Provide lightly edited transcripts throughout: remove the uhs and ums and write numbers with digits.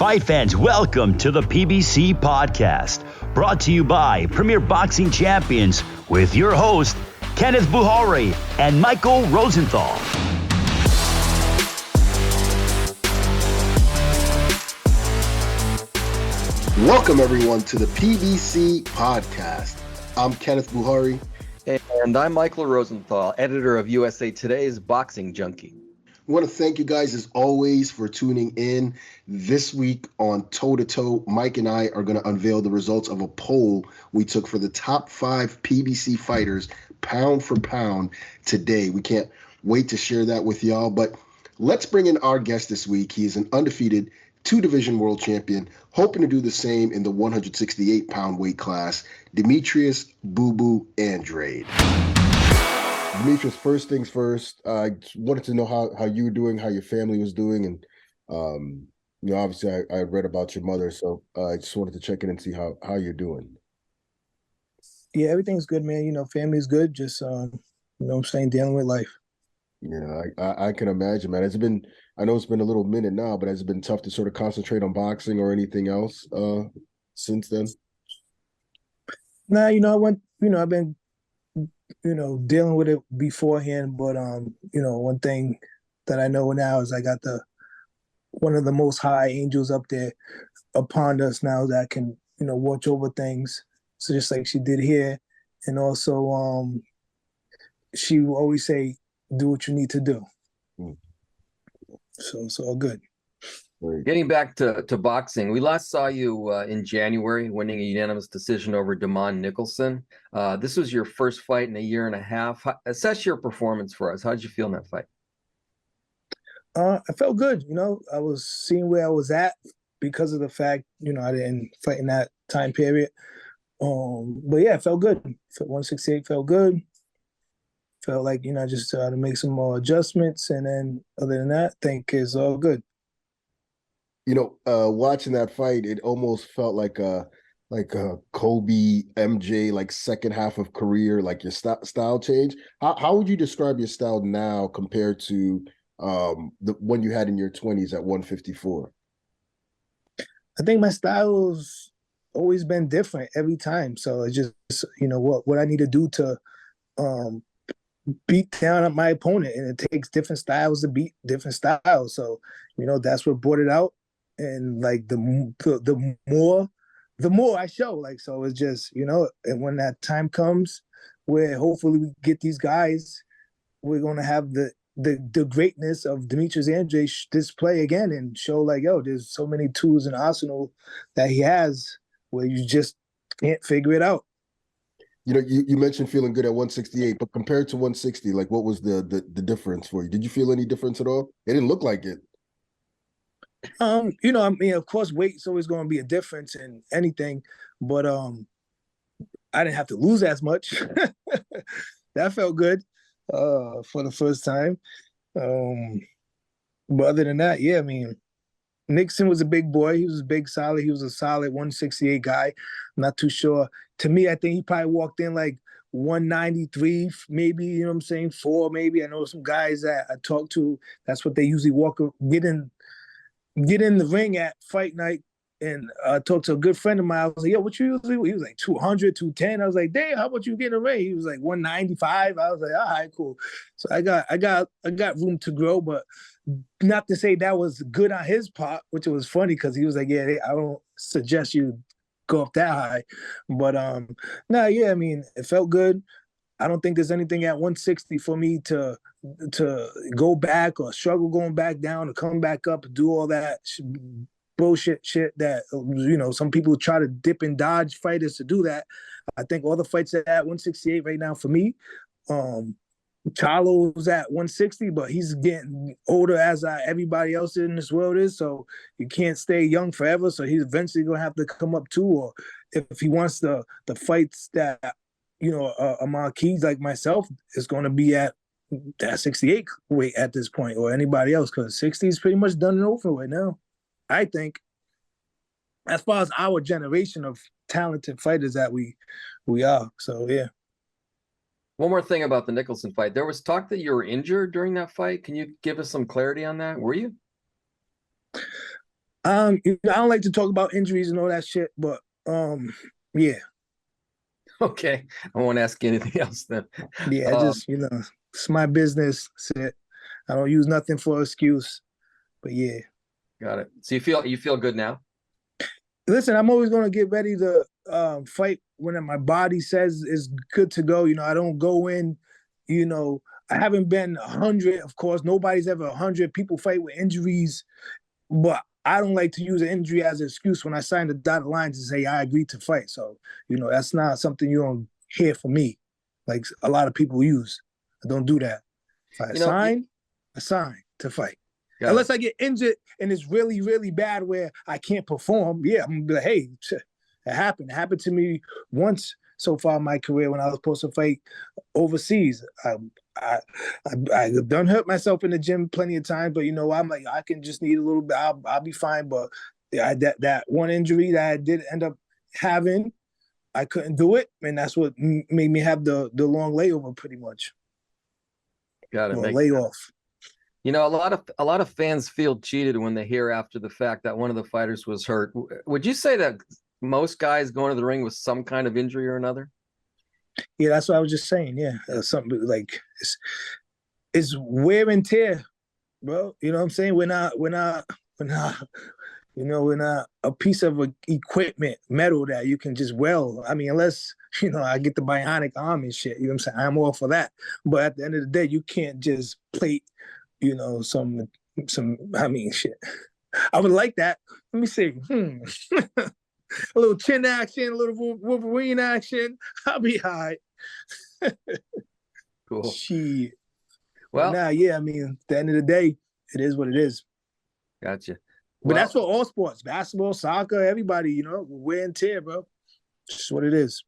Fight fans, welcome to the PBC Podcast, brought to you by Premier Boxing Champions with your host, Kenneth Bouhairie and Michael Rosenthal. Welcome, everyone, to the PBC Podcast. I'm Kenneth Bouhairie. And I'm Michael Rosenthal, editor of USA Today's Boxing Junkie. We want to thank you guys, as always, for tuning in. This week on Toe to Toe, Mike and I are going to unveil the results of a poll we took for the top 5 PBC fighters, pound for pound, today. We can't wait to share that with y'all, but let's bring in our guest this week. He is an undefeated 2-division world champion, hoping to do the same in the 168-pound weight class, Demetrius "Boo Boo" Andrade. Demetrius, first things first, I wanted to know how you were doing, how your family was doing, and obviously I read about your mother, so I just wanted to check in and see how you're doing. Yeah, everything's good, man. Family's good. Just dealing with life. Yeah, I can imagine, man. I know it's been a little minute now, but has it been tough to sort of concentrate on boxing or anything else since then? Nah, I've been dealing with it beforehand, but one thing that I know now is I got one of the most high angels up there upon us now that can watch over things. So just like she did here, and also she will always say, do what you need to do. So it's all good. Getting back to boxing, we last saw you in January winning a unanimous decision over Damon Nicholson. This was your first fight in a year and a half. Assess your performance for us. How did you feel in that fight? I felt good. I was seeing where I was at because of the fact, I didn't fight in that time period. But yeah, it felt good. 168 felt good. Felt like, I just had to make some more adjustments. And then other than that, I think it's all good. Watching that fight, it almost felt like a Kobe, MJ, like second half of career, like your style change. How would you describe your style now compared to the one you had in your 20s at 154? I think my style's always been different every time. So it's just, what I need to do to beat down my opponent, and it takes different styles to beat different styles. So, that's what brought it out. And like the more I show, like, so it's just, and when that time comes where hopefully we get these guys, we're going to have the greatness of Demetrius Andrade display again and show like, there's so many tools in the arsenal that he has where you just can't figure it out. You mentioned feeling good at 168, but compared to 160, like what was the difference for you? Did you feel any difference at all? It didn't look like it. Of course, weight's always going to be a difference in anything, but I didn't have to lose as much. That felt good for the first time. But other than that, yeah, Nixon was a big boy. He was big, solid. He was a solid 168 guy. I'm not too sure. To me, I think he probably walked in like 193, maybe, 4 maybe. I know some guys that I talk to, that's what they usually get in the ring at fight night. And I talked to a good friend of mine. I was like, what you usually? He was like 200, 210. I was like, damn, how about you get in the ring? He was like 195. I was like, all right, cool. So I got room to grow, but not to say that was good on his part, which was funny because he was like, yeah, I don't suggest you go up that high. But it felt good. I don't think there's anything at 160 for me to go back or struggle going back down or come back up and do all that bullshit shit that, some people try to dip and dodge fighters to do that. I think all the fights at 168 right now for me, Charlo's at 160, but he's getting older as everybody else in this world is, so you can't stay young forever, so he's eventually going to have to come up too, or if he wants the fights that, a marquee like myself is going to be at that 68 weight at this point, or anybody else, because 60 is pretty much done and over right now, I think, as far as our generation of talented fighters that we are. So, yeah. One more thing about the Nicholson fight. There was talk that you were injured during that fight. Can you give us some clarity on that? Were you? I don't like to talk about injuries and all that shit, but yeah. Okay, I won't ask you anything else then. Yeah, just it's my business. That's it. I don't use nothing for excuse. But yeah. Got it. So you feel good now? Listen, I'm always gonna get ready to fight when my body says it's good to go. I don't go in, I haven't been 100, of course. Nobody's ever 100. People fight with injuries, but I don't like to use an injury as an excuse when I sign the dotted line to say I agreed to fight. So, that's not something you don't hear from me, like a lot of people use. I don't do that. If I sign to fight. Unless I get injured and it's really, really bad where I can't perform, yeah, I'm gonna be like, hey, it happened. It happened to me once so far in my career when I was supposed to fight overseas. I've done hurt myself in the gym plenty of times, but I'm like, I can just need a little bit. I'll be fine. But that one injury that I did end up having, I couldn't do it, and that's what made me have the long layover, pretty much. Got it. Layoff. A lot of fans feel cheated when they hear after the fact that one of the fighters was hurt. Would you say that most guys go into the ring with some kind of injury or another? Yeah, that's what I was just saying. Yeah, something like it's wear and tear, bro. You know what I'm saying? We're not a piece of equipment, metal that you can just weld. I mean, unless I get the bionic arm and shit. You know what I'm saying? I'm all for that. But at the end of the day, you can't just plate. Some, shit. I would like that. Let me see. A little chin action, a little Wolverine action. I'll be high. Cool. Shit. Well, at the end of the day, it is what it is. Gotcha. But that's for all sports, basketball, soccer, everybody, wear and tear, bro. It's just what it is.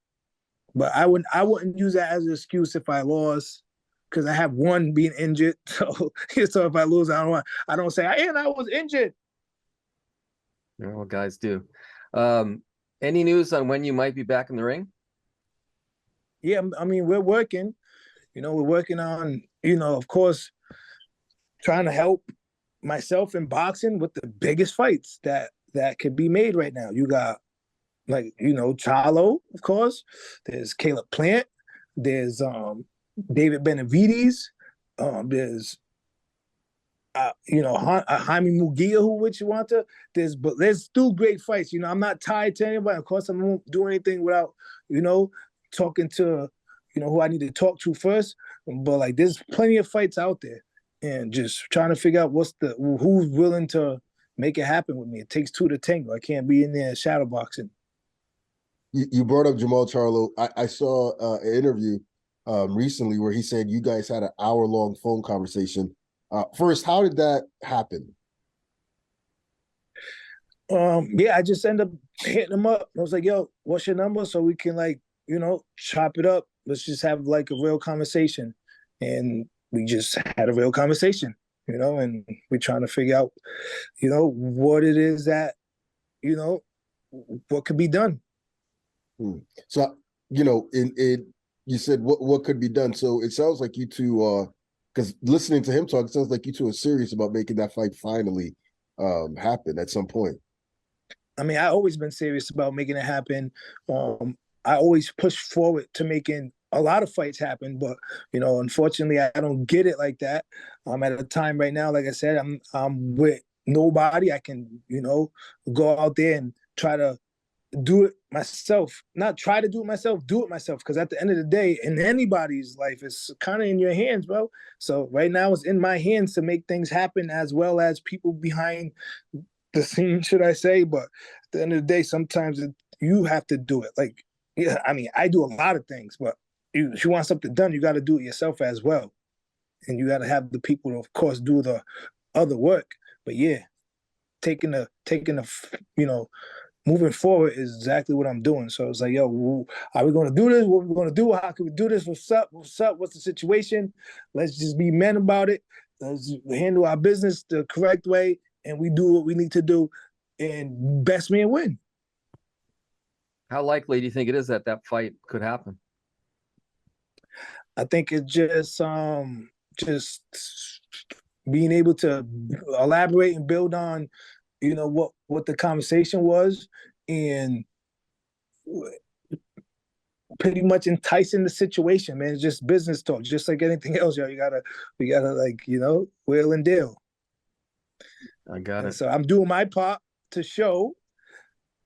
But I wouldn't use that as an excuse if I lost. Because I have one being injured, so if I lose, I don't say, and I was injured. Well, guys do. Any news on when you might be back in the ring? Yeah, we're working. We're working on, of course, trying to help myself in boxing with the biggest fights that could be made right now. You got, Charlo, of course. There's Caleb Plant. There's David Benavides, there's Jaime Mugia, which you want to. There's still great fights. I'm not tied to anybody. Of course, I won't do anything without talking to who I need to talk to first. But there's plenty of fights out there, and just trying to figure out who's willing to make it happen with me. It takes two to tango. I can't be in there shadow boxing. You brought up Jamal Charlo. I saw an interview recently where he said you guys had an hour-long phone conversation. First, how did that happen? I just ended up hitting him up. I was like, yo, what's your number? So we can chop it up. Let's just have a real conversation. And we just had a real conversation, and we're trying to figure out, what it is that, what could be done. So, you said what could be done. So it sounds like you two, because listening to him talk, it sounds like you two are serious about making that fight finally happen at some point. I always been serious about making it happen. I always push forward to making a lot of fights happen, but unfortunately, I don't get it like that. I'm at a time right now, like I said, I'm with nobody. I can go out there and try to do it myself. Not try to do it myself, do it myself. Because at the end of the day, in anybody's life, it's kind of in your hands, bro. So right now it's in my hands to make things happen, as well as people behind the scene, should I say. But at the end of the day, sometimes you have to do it. I do a lot of things, but if you want something done, you got to do it yourself as well. And you got to have the people to, of course, do the other work. But yeah, taking the moving forward is exactly what I'm doing. So it's like, yo, are we going to do this? What are we going to do? How can we do this? What's up? What's up? What's the situation? Let's just be men about it. Let's handle our business the correct way, and we do what we need to do, and best man win. How likely do you think it is that fight could happen? I think it's just being able to elaborate and build on what the conversation was, and pretty much enticing the situation, man. It's just business talk, just like anything else, yo. We gotta like, wheel and deal. I got it. So I'm doing my part to show,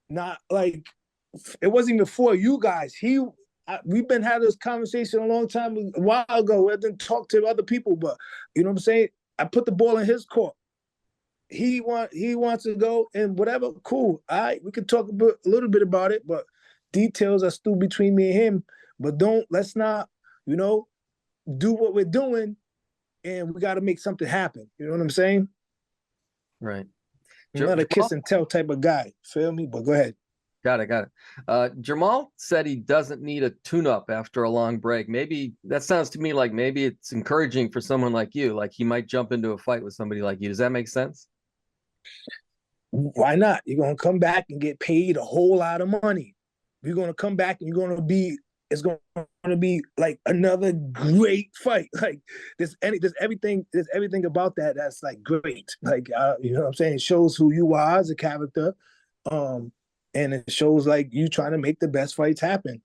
not like it wasn't even for you guys. We've been having this conversation a long time, a while ago. I didn't talk to other people, but you know what I'm saying? I put the ball in his court. He wants to go and whatever, cool. All right, we can talk a little bit about it, but details are still between me and him. But let's not, do what we're doing, and we got to make something happen. You know what I'm saying? Right. I'm not a kiss and tell type of guy. Feel me? But go ahead. Got it. Jamal said he doesn't need a tune-up after a long break. Maybe that sounds to me like maybe it's encouraging for someone like you. Like he might jump into a fight with somebody like you. Does that make sense? Why not? You're going to come back and get paid a whole lot of money. You're going to come back and it's going to be like another great fight. Like there's everything about that that's like great. Like, you know what I'm saying? It shows who you are as a character. And it shows like you trying to make the best fights happen.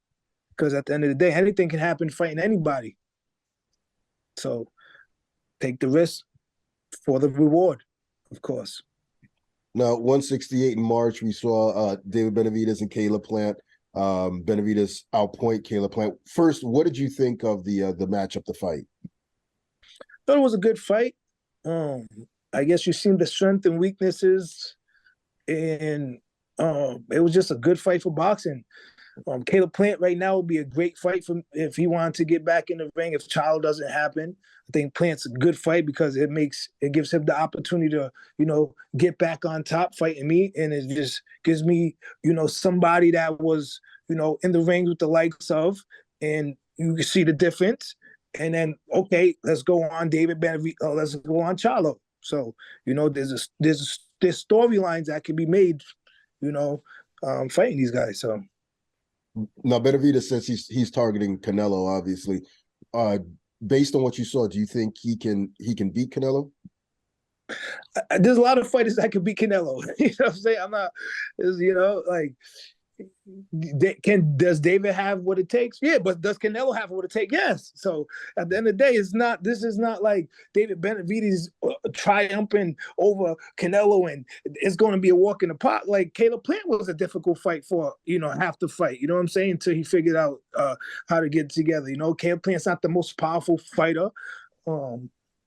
Because at the end of the day, anything can happen fighting anybody. So take the risk for the reward, of course. Now, 168 in March, we saw David Benavidez and Caleb Plant. Benavidez outpoint Caleb Plant. First, what did you think of the matchup, the fight? Thought it was a good fight. I guess you've seen the strength and weaknesses, and it was just a good fight for boxing. Caleb Plant right now would be a great fight for if he wanted to get back in the ring. If Charlo doesn't happen, I think Plant's a good fight because it gives him the opportunity to, get back on top fighting me, and it just gives me, somebody that was, in the ring with the likes of, and you can see the difference. And then, okay, let's go on David Benavidez. Let's go on Charlo. So, there's storylines that can be made, fighting these guys. So. Now, Benavidez says he's targeting Canelo, obviously. Based on what you saw, do you think he can beat Canelo? There's a lot of fighters that can beat Canelo. You know what I'm saying? I'm not, does David have what it takes? Yeah, but does Canelo have what it takes? Yes. So at the end of the day, this is not like David Benavidez triumphing over Canelo and it's going to be a walk in the park. Like Caleb Plant was a difficult fight for, half the fight. You know what I'm saying? Until he figured out how to get together. Caleb Plant's not the most powerful fighter.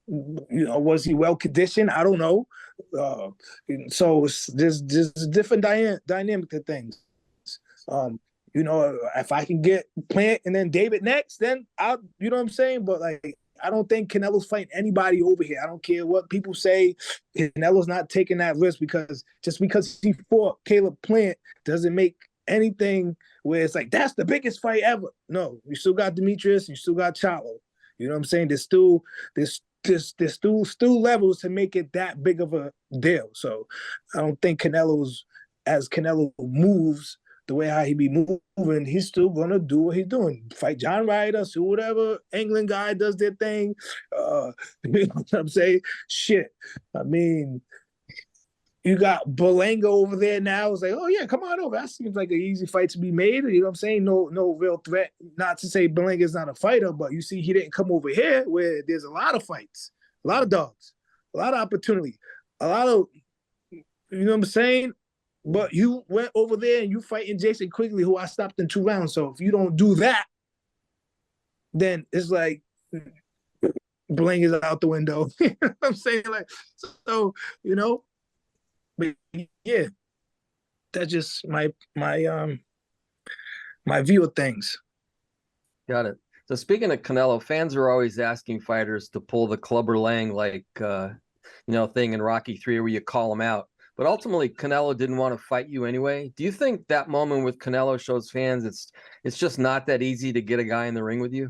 Was he well conditioned? I don't know. So there's a different dynamic to things. If I can get Plant and then David next, then I'll, you know what I'm saying? But like, I don't think Canelo's fighting anybody over here. I don't care what people say. Canelo's not taking that risk because he fought Caleb Plant doesn't make anything where it's like, that's the biggest fight ever. No, you still got Demetrius, you still got Charlo. You know what I'm saying? There's still levels to make it that big of a deal. So I don't think as Canelo moves, the way how he be moving, he's still gonna do what he's doing. Fight John Ryder, so whatever England guy does their thing. You know what I'm saying? Shit. I mean, you got Berlanga over there now. It's like, oh yeah, come on over. That seems like an easy fight to be made. You know what I'm saying? No real threat. Not to say Berlanga's not a fighter, but you see, he didn't come over here where there's a lot of fights, a lot of dogs, a lot of opportunity, a lot of, you know what I'm saying? But you went over there and you fighting Jason Quigley, who I stopped in 2 rounds. So if you don't do that, then it's like Bling is out the window. You know what I'm saying? Like, so, but yeah, that's just my view of things. Got it. So speaking of Canelo, fans are always asking fighters to pull the Clubber Lang thing in Rocky 3 where you call him out. But ultimately, Canelo didn't want to fight you anyway. Do you think that moment with Canelo shows fans it's just not that easy to get a guy in the ring with you?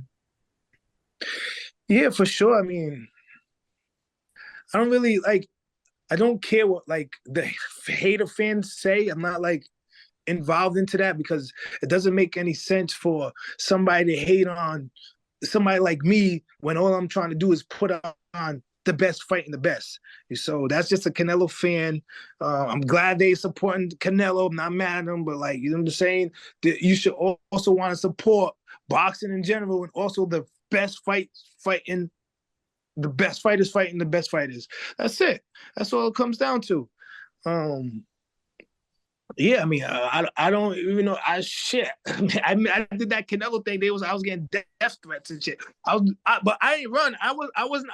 Yeah, for sure. I mean, I don't really I don't care what the hater fans say. I'm not involved into that because it doesn't make any sense for somebody to hate on somebody like me when all I'm trying to do is put on the best fighting the best. So that's just a Canelo fan. I'm glad they supporting Canelo. I'm not mad at them, but like, you know what I'm saying? That you should also want to support boxing in general, and also the best fighting the best fighters fighting the best fighters. That's it. That's all it comes down to. Yeah, I mean, I don't even know. I did that Canelo thing. I was getting death threats and shit. But I ain't run. I wasn't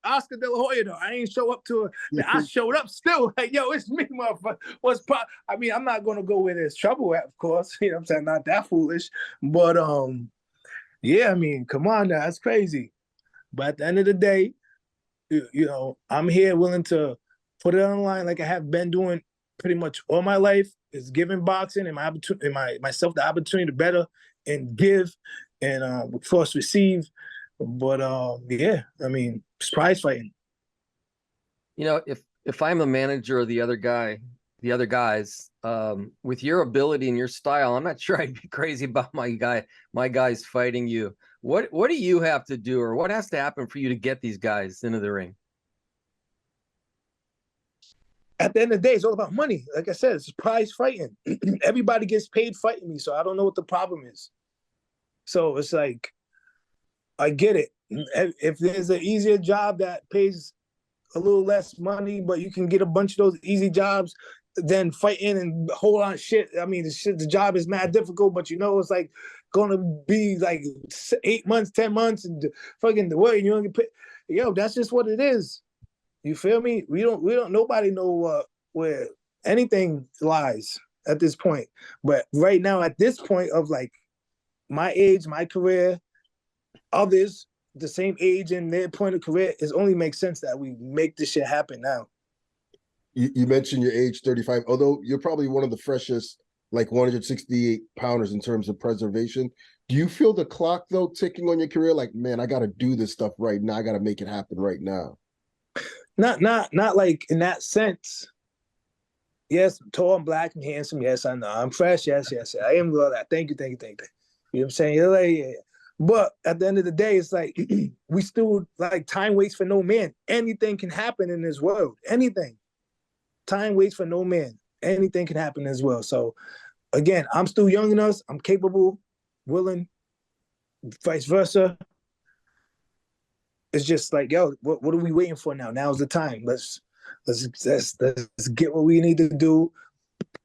Oscar De La Hoya though. I ain't show up to it. I showed up still. Like, yo, it's me, motherfucker. I mean, I'm not gonna go where there's trouble at, of course. You know what I'm saying? Not that foolish. But yeah, I mean, come on now, that's crazy. But at the end of the day, you know, I'm here willing to put it on the line like I have been doing pretty much all my life, is giving boxing and myself the opportunity to better and give and of course receive. But yeah, I mean, it's prize fighting. You know, if I'm a manager of the other guys, with your ability and your style, I'm not sure I'd be crazy about my guys fighting you. What do you have to do, or what has to happen for you to get these guys into the ring? At the end of the day, it's all about money. Like I said, it's prize fighting. Everybody gets paid fighting me, so I don't know what the problem is. So it's like, I get it. If there's an easier job that pays a little less money, but you can get a bunch of those easy jobs, then fighting and hold on shit. I mean, the job is mad difficult, but you know it's like gonna be like 8 months, 10 months, and fucking the way you don't get paid. Yo, that's just what it is. You feel me? We don't. Nobody know where anything lies at this point. But right now, at this point of like my age, my career, others the same age and their point of career, it only makes sense that we make this shit happen now. You mentioned your age, 35, although you're probably one of the freshest, like 168 pounders in terms of preservation. Do you feel the clock though ticking on your career? Like, man, I got to do this stuff right now. I got to make it happen right now. Not like in that sense. Yes, I'm tall, I'm black, I'm handsome. Yes, I know. I'm fresh. Yes. I am all that. Thank you. You know what I'm saying? You're like, yeah. But at the end of the day, it's like we still like time waits for no man. Anything can happen in this world. Anything. Time waits for no man. Anything can happen as well. So again, I'm still young enough. I'm capable, willing, vice versa. It's just like, yo, what are we waiting for now? Now's the time. Let's get what we need to do.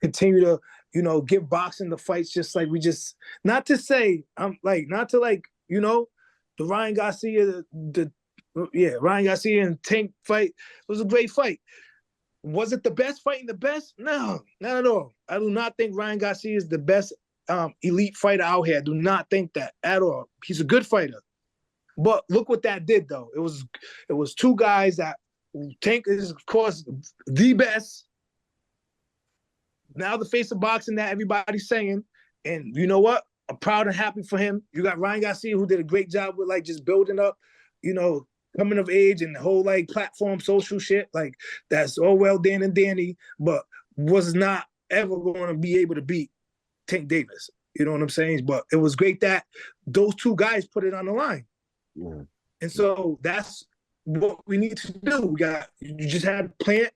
Continue to, you know, give boxing the fights just like we just, not to say, not to like, you know, the Ryan Garcia, Ryan Garcia and Tank fight was a great fight. Was it the best fighting the best? No, not at all. I do not think Ryan Garcia is the best elite fighter out here. I do not think that at all. He's a good fighter. But look what that did, though. It was two guys that Tank is, of course, the best. Now the face of boxing that everybody's saying. And you know what? I'm proud and happy for him. You got Ryan Garcia, who did a great job with, like, just building up, you know, coming of age and the whole, like, platform social shit. Like, that's all well Dan and Danny, but was not ever going to be able to beat Tank Davis. You know what I'm saying? But it was great that those two guys put it on the line. Yeah. And so that's what we need to do. You just had Plant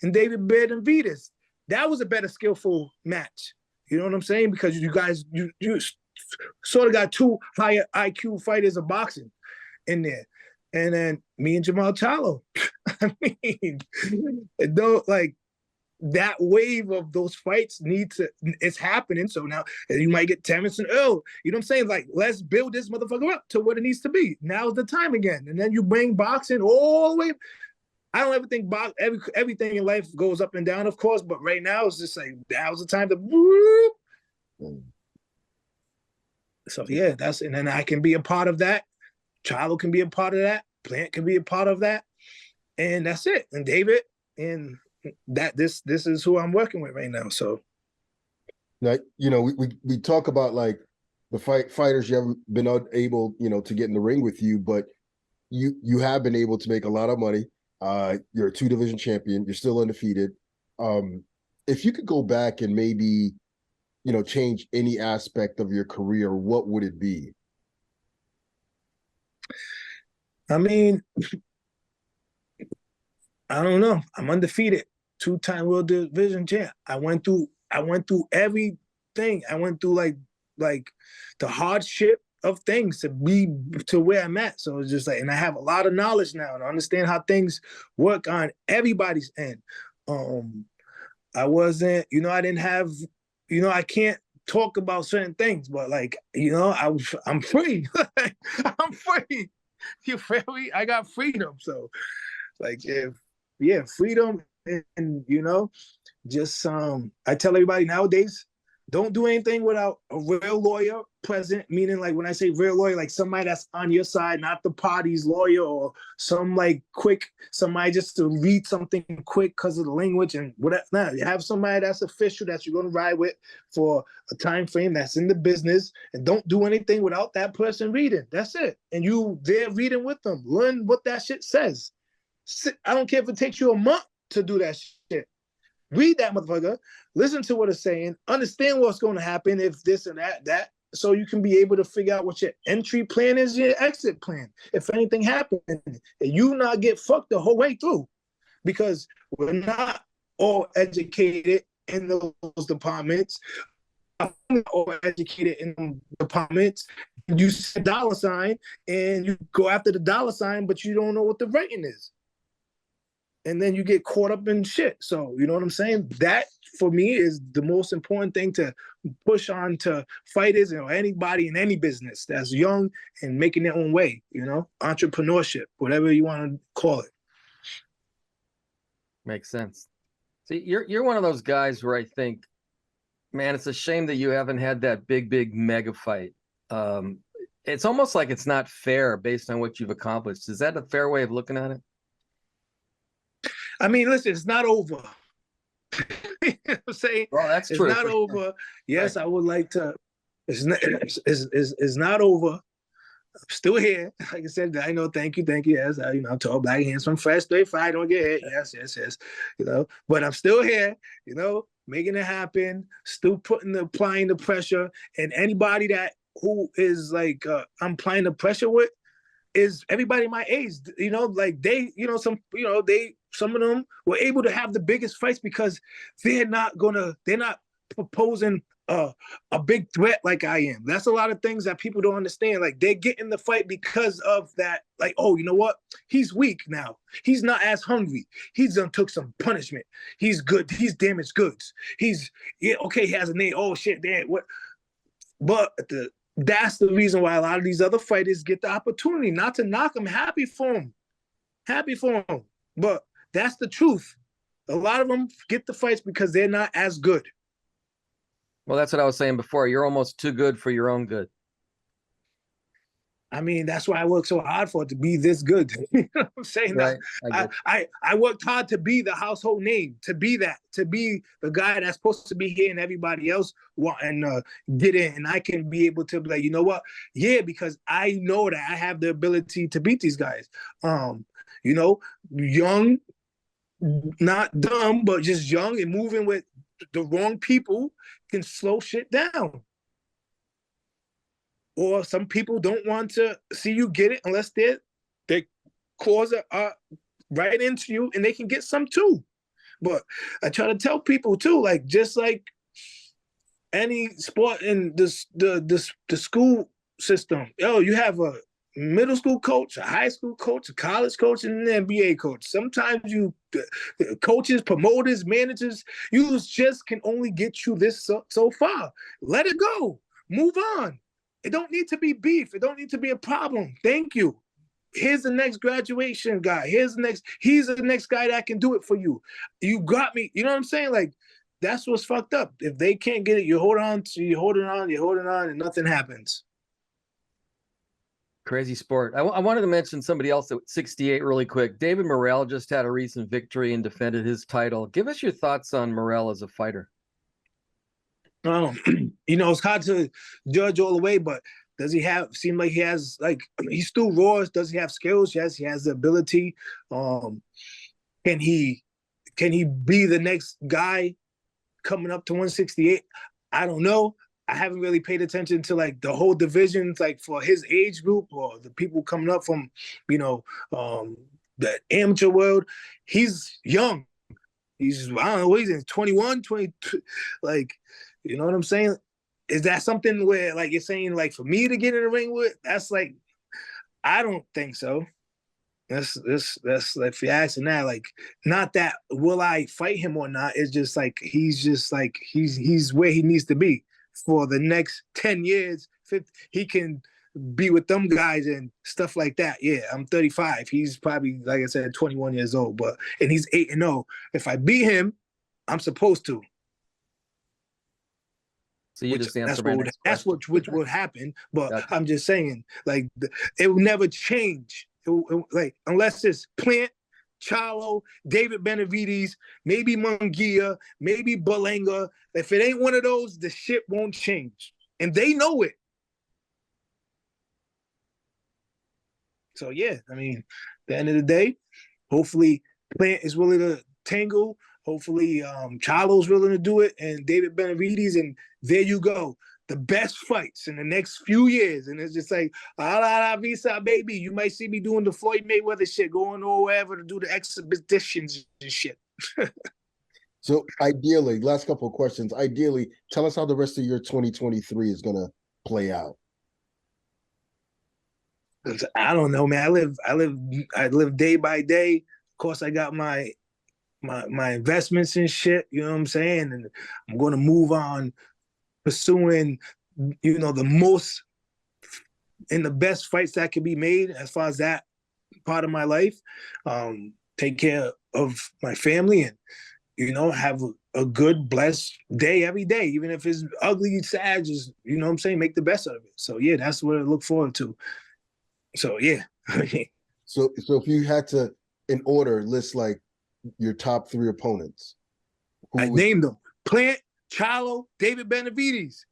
and David Benavidez. That was a better skillful match. You know what I'm saying? Because you guys, you sort of got two higher IQ fighters of boxing in there. And then me and Jamal Charlo. I mean, like, that wave of those fights it's happening. So now you might get Terrence and Earl. You know what I'm saying? Like, let's build this motherfucker up to what it needs to be. Now's the time again. And then you bring boxing all the way. I don't ever think everything in life goes up and down, of course, but right now it's just like, now's the time to whoop. So yeah, and then I can be a part of that. Charlo can be a part of that. Plant can be a part of that. And that's it. And David, and that this is who I'm working with right now. So now, you know, we talk about like the fighters you haven't been able, you know, to get in the ring with you, but you have been able to make a lot of money. You're a 2-division champion. You're still undefeated. If you could go back and maybe, you know, change any aspect of your career, what would it be? I mean, I don't know. I'm undefeated, 2-time world division champ. I went through everything. I went through like the hardship of things to be to where I'm at. So it's just like, and I have a lot of knowledge now and I understand how things work on everybody's end. I wasn't, I didn't have, I can't talk about certain things, but like, I'm free. I'm free. You feel me? I got freedom. So like, freedom and just I tell everybody nowadays, don't do anything without a real lawyer present, meaning like when I say real lawyer, like somebody that's on your side, not the party's lawyer or somebody just to read something quick because of the language and whatever. Nah, you have somebody that's official that you're going to ride with for a time frame that's in the business, and don't do anything without that person reading. That's it. And you there reading with them. Learn what that shit says. I don't care if it takes you a month to do that shit. Read that motherfucker, listen to what it's saying, understand what's going to happen if this and that, so you can be able to figure out what your entry plan is, your exit plan. If anything happens, and you not get fucked the whole way through, because we're not all educated in those departments. I'm not all educated in departments. You see dollar sign and you go after the dollar sign, but you don't know what the rating is. And then you get caught up in shit. So, you know what I'm saying? That, for me, is the most important thing to push on to fighters or anybody in any business that's young and making their own way, entrepreneurship, whatever you want to call it. Makes sense. See, you're one of those guys where I think, man, it's a shame that you haven't had that big mega fight. It's almost like it's not fair based on what you've accomplished. Is that a fair way of looking at it? I mean, listen, it's not over. You know what I'm saying? Well, that's true. It's not over. Yes, right. I would like to. It's not over. I'm still here. Like I said, I know. Thank you. Yes, I'm tall, black, handsome, fresh, straight, fire, don't get hit. Yes. But I'm still here. Making it happen. Still applying the pressure. And anybody who is like I'm applying the pressure with is everybody my age. Some of them were able to have the biggest fights because they're not proposing a big threat like I am. That's a lot of things that people don't understand. Like, they're getting the fight because of that. Like, oh, you know what? He's weak now. He's not as hungry. He's done took some punishment. He's good. He's damaged goods. He has a name. Oh shit, damn. What? But that's the reason why a lot of these other fighters get the opportunity. Not to knock them. Happy for them. But that's the truth. A lot of them get the fights because they're not as good. Well, that's what I was saying before. You're almost too good for your own good. I mean, that's why I work so hard for it to be this good. You know what I'm saying? Right. I worked hard to be the household name, to be the guy that's supposed to be here and everybody else get in. And I can be able to be like, you know what? Yeah, because I know that I have the ability to beat these guys. Young, not dumb, but just young and moving with the wrong people can slow shit down. Or some people don't want to see you get it unless their claws are right into you and they can get some too. But I try to tell people too, like, just like any sport in the school system, you have a middle school coach, a high school coach, a college coach, and an NBA coach. Sometimes coaches, promoters, managers, you just can only get you this so far. Let it go. Move on. It don't need to be beef. It don't need to be a problem. Thank you. Here's the next graduation guy. He's the next guy that can do it for you. You got me. You know what I'm saying? Like, that's what's fucked up. If they can't get it, you're holding on, and nothing happens. Crazy sport. I wanted to mention somebody else at 68 really quick. David Morrell just had a recent victory and defended his title. Give us your thoughts on Morrell as a fighter. It's hard to judge all the way, but does he seem like he has, like, he's still raw? Does he have skills? Yes, he has the ability. Can he be the next guy coming up to 168? I don't know. I haven't really paid attention to like the whole divisions, like for his age group or the people coming up from, the amateur world, he's young. He's, I don't know what he's in, 21, 22. Like, you know what I'm saying? Is that something where, like, you're saying, like, for me to get in the ring with? That's like, I don't think so. That's like, if you're asking that, like, not that will I fight him or not. It's just like he's where he needs to be for the next 10 years. He can be with them guys and stuff like that. Yeah, I'm 35. He's probably, like I said, 21 years old, and he's 8-0. If I beat him, I'm supposed to. So you just answer that's what would happen. But gotcha. I'm just saying, like, it will never change. Like, unless it's Plant, Charlo, David Benavides, maybe Munguia, maybe Berlanga. If it ain't one of those, the shit won't change. And they know it. So, yeah, I mean, at the end of the day, hopefully Plant is willing to tangle. Hopefully Charlo's willing to do it, and David Benavides, and there you go. The best fights in the next few years. And it's just like, a la visa, baby. You might see me doing the Floyd Mayweather shit, going or wherever to do the exhibitions and shit. So ideally, last couple of questions. Ideally, tell us how the rest of your 2023 is going to play out. I don't know, man. I live day by day. Of course, I got my investments and shit, you know what I'm saying? And I'm going to move on pursuing, the most and the best fights that can be made as far as that part of my life. Take care of my family and, have a good, blessed day every day, even if it's ugly, sad, just, you know what I'm saying? Make the best of it. So, yeah, that's what I look forward to. So, yeah. So if you had to, in order, list like your top 3 opponents. I named them: Plant, Charlo, David Benavides.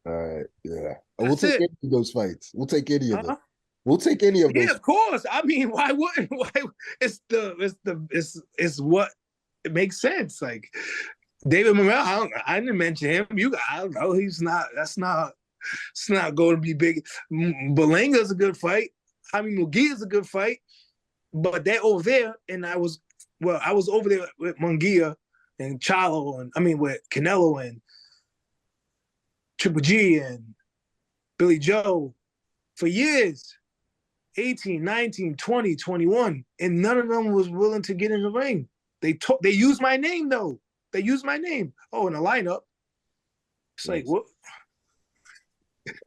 All right, yeah. We'll take any of those fights. We'll take any of them. We'll take any of those. Yeah, of course. I mean, why wouldn't? Why? It's what it makes sense. Like David Morrell, I didn't mention him. I don't know. He's not. It's not going to be big. Berlanga's a good fight. Munguia's a good fight, but they're over there, and I was over there with Munguia and Charlo, and with Canelo and Triple G and Billy Joe for years, 18, 19, 20, 21, and none of them was willing to get in the ring. They used my name, though. They used my name. Oh, in the lineup. It's like, what?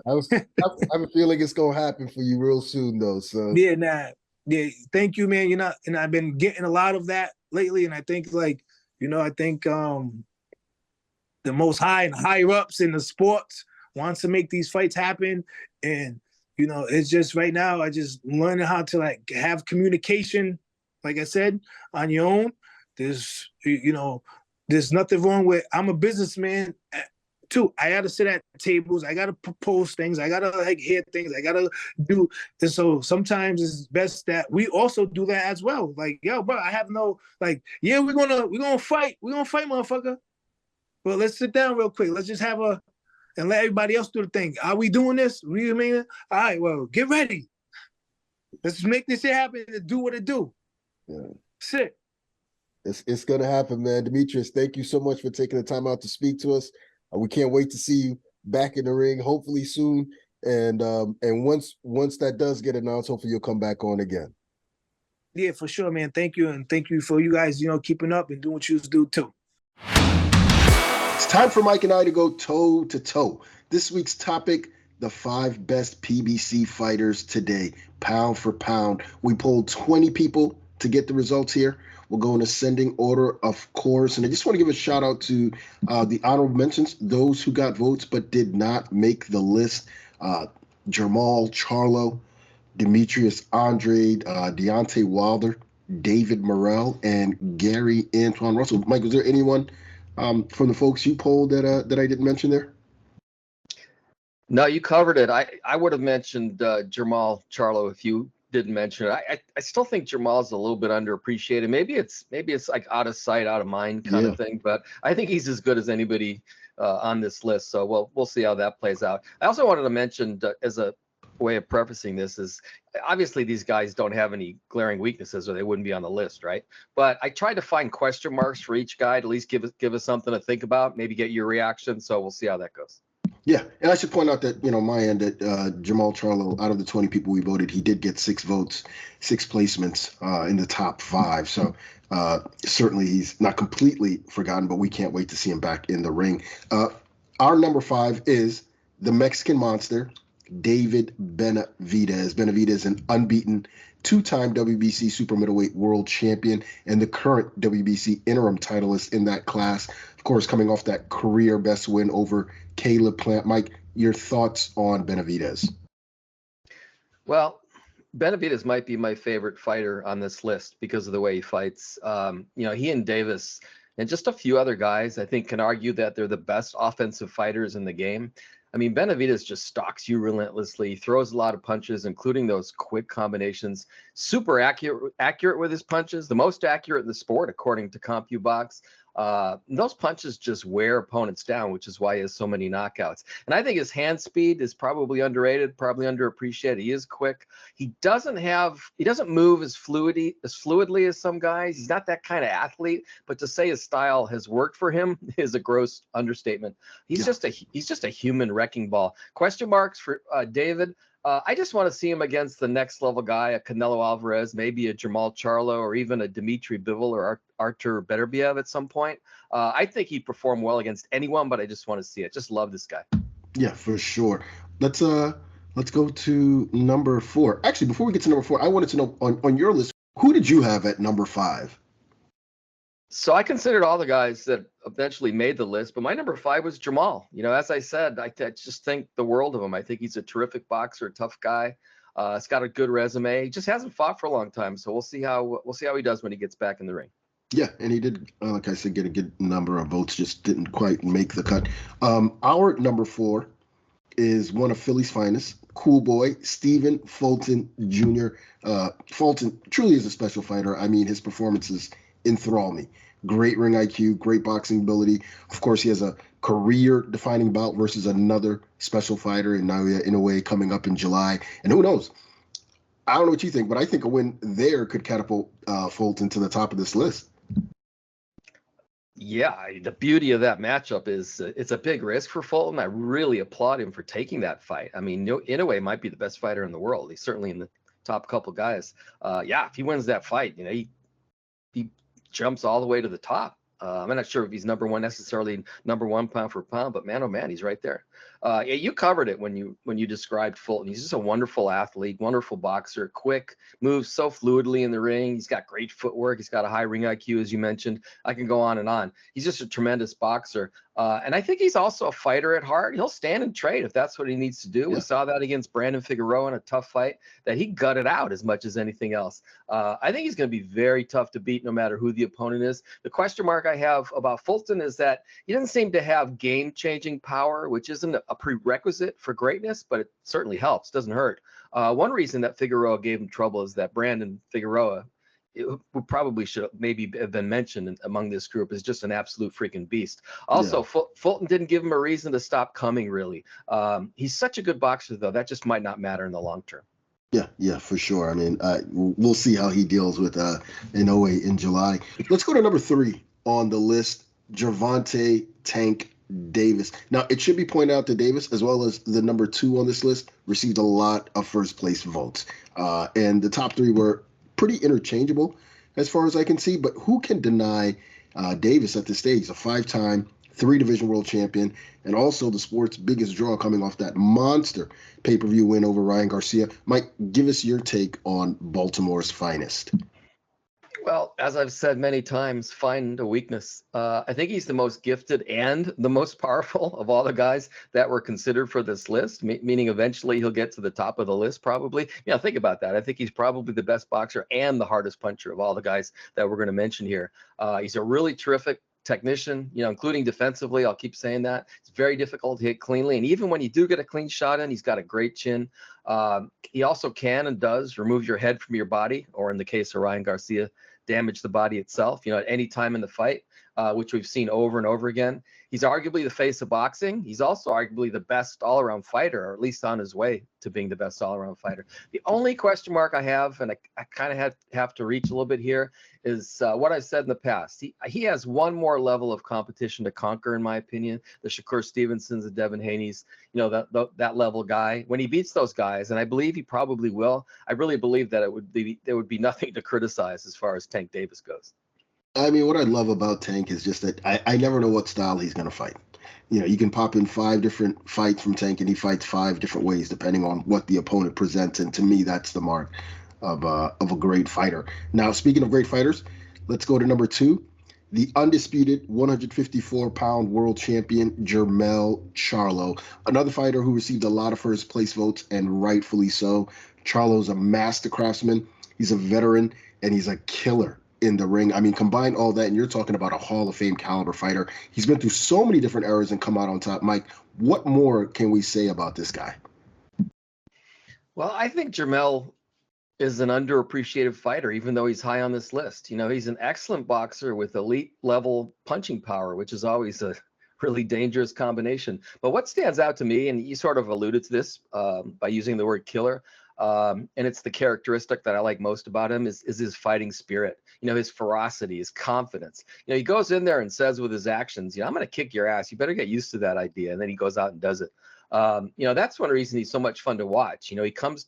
I have a feeling it's going to happen for you real soon, though. So yeah, thank you, man. And I've been getting a lot of that lately, and I think, like, I think the Most High and higher ups in the sports wants to make these fights happen, and it's just right now I just learning how to, like, have communication, like I said, on your own. There's nothing wrong with, I'm a businessman too. I got to sit at tables. I got to propose things. I got to, like, hear things. I got to do this. So sometimes it's best that we also do that as well. Like, yo, bro, I have no, like, yeah, we're gonna fight. We're gonna fight, motherfucker. But let's sit down real quick. Let's just and let everybody else do the thing. Are we doing this? We mean it? All right, well, get ready. Let's make this shit happen and do what it do. Yeah. Sit. It's gonna happen, man. Demetrius, thank you so much for taking the time out to speak to us. We can't wait to see you back in the ring, hopefully soon. And once that does get announced, hopefully you'll come back on again. Yeah, for sure, man. Thank you, and thank you for you guys, keeping up and doing what you do too. It's time for Mike and I to go toe to toe. This week's topic: the 5 best PBC fighters today, pound for pound. We polled 20 people to get the results here. We'll go in ascending order, of course. And I just want to give a shout out to the honorable mentions, those who got votes but did not make the list. Jermall Charlo, Demetrius Andrade, Deontay Wilder, David Morrell, and Gary Antoine Russell. Mike, was there anyone from the folks you polled that I didn't mention there? No, you covered it. I would have mentioned Jermall Charlo if you didn't mention it. I still think Jermall's a little bit underappreciated. Maybe it's like out of sight, out of mind kind of thing. But I think he's as good as anybody on this list. So we'll see how that plays out. I also wanted to mention as a way of prefacing this is obviously these guys don't have any glaring weaknesses or they wouldn't be on the list, right? But I tried to find question marks for each guy to at least give us something to think about, maybe get your reaction. So we'll see how that goes. Yeah, and I should point out that, my end, that Jamal Charlo, out of the 20 people we voted, he did get 6 votes, 6 placements in the top 5. So certainly he's not completely forgotten, but we can't wait to see him back in the ring. Our number 5 is the Mexican monster, David Benavidez. Benavidez, an unbeaten 2-time WBC super middleweight world champion and the current WBC interim titleist in that class. Of course, coming off that career best win over Caleb Plant. Mike, your thoughts on Benavidez? Well, Benavidez might be my favorite fighter on this list because of the way he fights. He and Davis and just a few other guys, I think, can argue that they're the best offensive fighters in the game. I mean, Benavidez just stalks you relentlessly, throws a lot of punches, including those quick combinations. Super accurate with his punches, the most accurate in the sport, according to CompuBox. Those punches just wear opponents down, which is why he has so many knockouts. And I think his hand speed is probably underrated, probably underappreciated. He is quick. He doesn't move as fluidly as some guys. He's not that kind of athlete, but to say his style has worked for him is a gross understatement. He's just a human wrecking ball. Question marks for David. I just want to see him against the next level guy, a Canelo Alvarez, maybe a Jamal Charlo, or even a Dimitri Bivol or Artur Beterbiev at some point. I think he'd perform well against anyone, but I just want to see it. Just love this guy. Yeah, for sure. Let's go to number 4. Actually, before we get to number 4, I wanted to know on your list, who did you have at number 5? So I considered all the guys that eventually made the list, but my number 5 was Jamal. As I said, I just think the world of him. I think he's a terrific boxer, tough guy. He's got a good resume. He just hasn't fought for a long time, so we'll see how he does when he gets back in the ring. Yeah, and he did, like I said, get a good number of votes, just didn't quite make the cut. Our number 4 is one of Philly's finest, cool boy, Stephen Fulton Jr. Fulton truly is a special fighter. I mean, his performances enthrall me. Great ring IQ, great boxing ability. Of course, he has a career-defining bout versus another special fighter in Naoya Inoue coming up in July. And who knows? I don't know what you think, but I think a win there could catapult Fulton to the top of this list. Yeah, the beauty of that matchup is it's a big risk for Fulton. I really applaud him for taking that fight. I mean, Inoue might be the best fighter in the world. He's certainly in the top couple guys. If he wins that fight, he jumps all the way to the top. I'm not sure if he's necessarily number one pound for pound, but man, oh man, he's right there. You covered it when you described Fulton. He's just a wonderful athlete, wonderful boxer, quick, moves so fluidly in the ring. He's got great footwork. He's got a high ring IQ, as you mentioned. I can go on and on. He's just a tremendous boxer. And I think he's also a fighter at heart. He'll stand and trade if that's what he needs to do. Yeah. We saw that against Brandon Figueroa in a tough fight that he gutted out as much as anything else. I think he's going to be very tough to beat no matter who the opponent is. The question mark I have about Fulton is that he doesn't seem to have game-changing power, which isn't a prerequisite for greatness, but it certainly helps, doesn't hurt. One reason that Figueroa gave him trouble is that Brandon Figueroa, who probably should maybe have been mentioned among this group, is just an absolute freaking beast. Also, yeah. Fulton didn't give him a reason to stop coming, really. He's such a good boxer, though. That just might not matter in the long term. Yeah, for sure. I mean, we'll see how he deals with Inoue in July. Let's go to number 3 on the list, Gervonta Tank Davis. Now, it should be pointed out that Davis, as well as the number 2 on this list, received a lot of first-place votes. And the top 3 were pretty interchangeable as far as I can see, but who can deny Davis at this stage? He's a 5-time, 3-division world champion, and also the sport's biggest draw coming off that monster pay-per-view win over Ryan Garcia. Mike, give us your take on Baltimore's finest. Well, as I've said many times, find a weakness. I think he's the most gifted and the most powerful of all the guys that were considered for this list, meaning eventually he'll get to the top of the list probably. Think about that. I think he's probably the best boxer and the hardest puncher of all the guys that we're going to mention here. He's a really terrific technician, including defensively. I'll keep saying that. It's very difficult to hit cleanly. And even when you do get a clean shot in, he's got a great chin. He also can and does remove your head from your body, or in the case of Ryan Garcia, damage the body itself, at any time in the fight. which we've seen over and over again. He's arguably the face of boxing. He's also arguably the best all-around fighter, or at least on his way to being the best all-around fighter. The only question mark I have, and I kind of have to reach a little bit here, is what I've said in the past. He has one more level of competition to conquer, in my opinion. The Shakur Stevensons, the Devin Haney's, that level guy. When he beats those guys, and I believe he probably will, I really believe that there would be nothing to criticize as far as Tank Davis goes. I mean, what I love about Tank is just that I never know what style he's going to fight. You can pop in 5 different fights from Tank, and he fights 5 different ways depending on what the opponent presents. And to me, that's the mark of a great fighter. Now, speaking of great fighters, let's go to number 2, the undisputed 154-pound world champion, Jermell Charlo. Another fighter who received a lot of first place votes, and rightfully so. Charlo's a master craftsman. He's a veteran, and he's a killer in the ring. I mean, combine all that, and you're talking about a Hall of Fame caliber fighter. He's been through so many different eras and come out on top. Mike, what more can we say about this guy? Well, I think Jermell is an underappreciated fighter, even though he's high on this list. He's an excellent boxer with elite level punching power, which is always a really dangerous combination. But what stands out to me, and you sort of alluded to this by using the word killer, and it's the characteristic that I like most about him, is his fighting spirit. His ferocity, his confidence. He goes in there and says with his actions, I'm going to kick your ass. You better get used to that idea. And then he goes out and does it. That's one reason he's so much fun to watch. He comes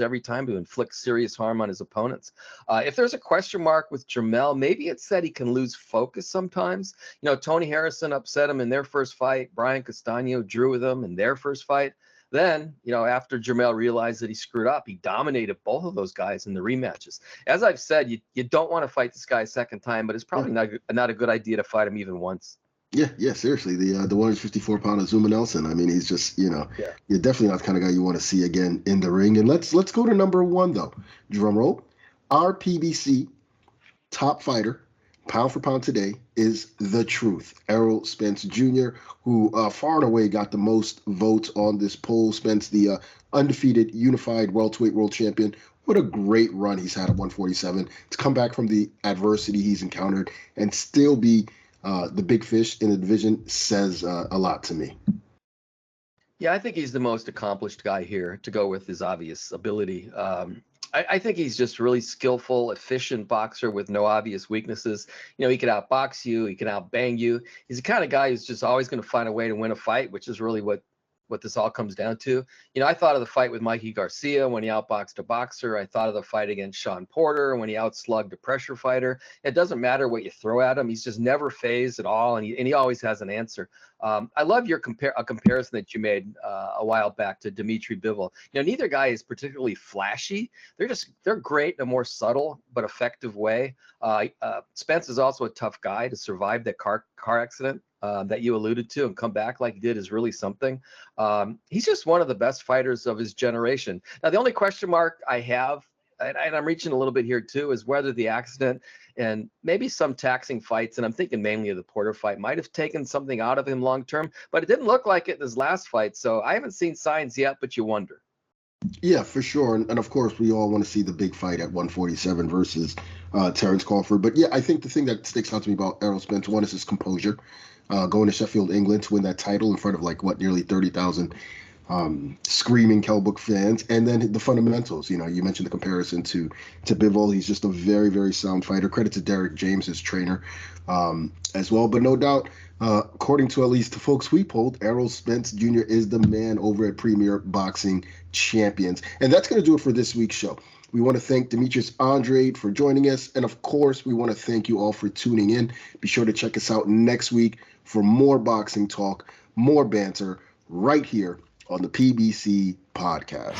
every time to inflict serious harm on his opponents. If there's a question mark with Jermell, maybe it's that he can lose focus sometimes. Tony Harrison upset him in their first fight. Brian Castano drew with him in their first fight. Then, after Jermell realized that he screwed up, he dominated both of those guys in the rematches. As I've said, you don't want to fight this guy a second time, but it's probably not a good idea to fight him even once. Yeah, seriously. The 154-pounder Zuma Nelson. I mean, he's just, you're definitely not the kind of guy you want to see again in the ring. And let's go to number 1, though. Drum roll. Our PBC top fighter, pound for pound today, is the truth. Errol Spence Jr., who far and away got the most votes on this poll. Spence, the undefeated unified welterweight world champion. What a great run he's had at 147. To come back from the adversity he's encountered and still be the big fish in the division says a lot to me. Yeah, I think he's the most accomplished guy here, to go with his obvious ability. I think he's just really skillful, efficient boxer with no obvious weaknesses. He can outbox you, he can outbang you. He's the kind of guy who's just always going to find a way to win a fight, which is really what this all comes down to. I thought of the fight with Mikey Garcia when he outboxed a boxer. I thought of the fight against Sean Porter when he outslugged a pressure fighter. It doesn't matter what you throw at him. He's just never phased at all, and he always has an answer. I love your comparison that you made a while back to Dimitri Bivol. Neither guy is particularly flashy. They're great in a more subtle but effective way. Spence is also a tough guy. To survive that car accident that you alluded to and come back like he did is really something. He's just one of the best fighters of his generation. Now, the only question mark I have, and I'm reaching a little bit here too, is whether the accident and maybe some taxing fights, and I'm thinking mainly of the Porter fight, might have taken something out of him long term, but it didn't look like it in his last fight. So I haven't seen signs yet, but you wonder. Yeah, for sure. And of course, we all want to see the big fight at 147 versus Terrence Crawford. But yeah, I think the thing that sticks out to me about Errol Spence, one, is his composure. Going to Sheffield, England to win that title in front of nearly 30,000 screaming Kelbook fans. And then the fundamentals. You mentioned the comparison to Bivol. He's just a very, very sound fighter. Credit to Derek James, his trainer, as well. But no doubt, according to at least the folks we polled, Errol Spence Jr. is the man over at Premier Boxing Champions. And that's going to do it for this week's show. We want to thank Demetrius Andrade for joining us. And of course, we want to thank you all for tuning in. Be sure to check us out next week for more boxing talk, more banter right here on the PBC Podcast.